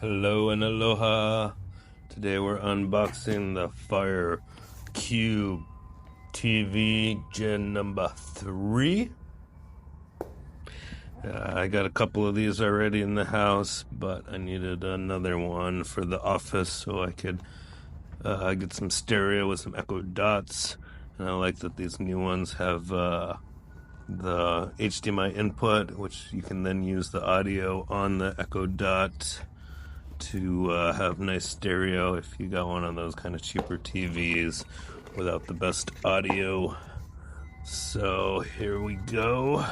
Hello and aloha. Today we're unboxing the Fire Cube TV Gen number 3. I got a couple of these already in the house, but I needed another one for the office so I could get some stereo with some echo dots. And I like that these new ones have the HDMI input, which you can then use the audio on the echo dot to have nice stereo if you got one of those kind of cheaper TVs without the best audio. So here we go.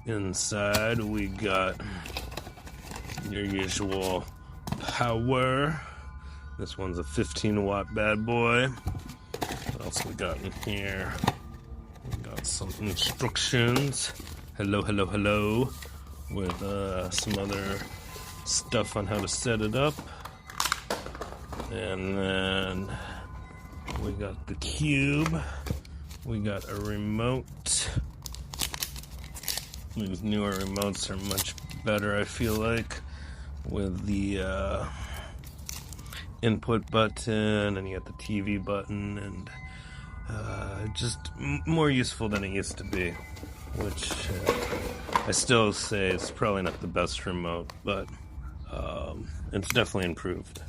Inside we got your usual power. This one's a 15-watt bad boy. What else we got in here? We got some instructions. Hello, with some other stuff on how to set it up. And then we got the cube. We got a remote. These newer remotes are much better, I feel like, with the input button, and you got the TV button, and just more useful than it used to be, which I still say it's probably not the best remote, but it's definitely improved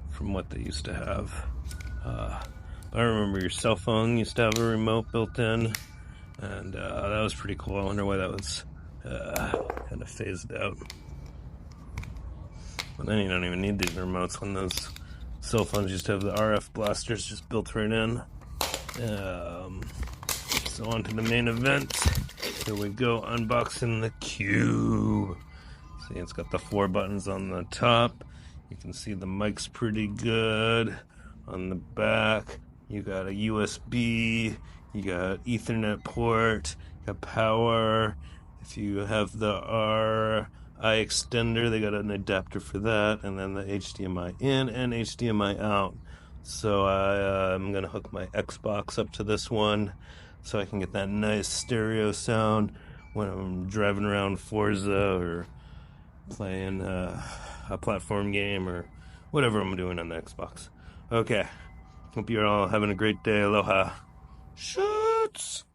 from what they used to have. I remember your cell phone used to have a remote built in, and that was pretty cool. I wonder why that was kind of phased out. But then you don't even need these remotes when those cell phones used to have the RF blasters just built right in. So on to the main event. Here we go, unboxing the cube. See, it's got the 4 buttons on the top. You can see the mic's pretty good. On the back, you got a USB, you got Ethernet port, you got power. If you have the RI extender, they got an adapter for that, and then the HDMI in and HDMI out. So I'm gonna hook my Xbox up to this one so I can get that nice stereo sound when I'm driving around Forza or playing a platform game or whatever I'm doing on the Xbox. Okay, hope you're all having a great day. Aloha. Shoots!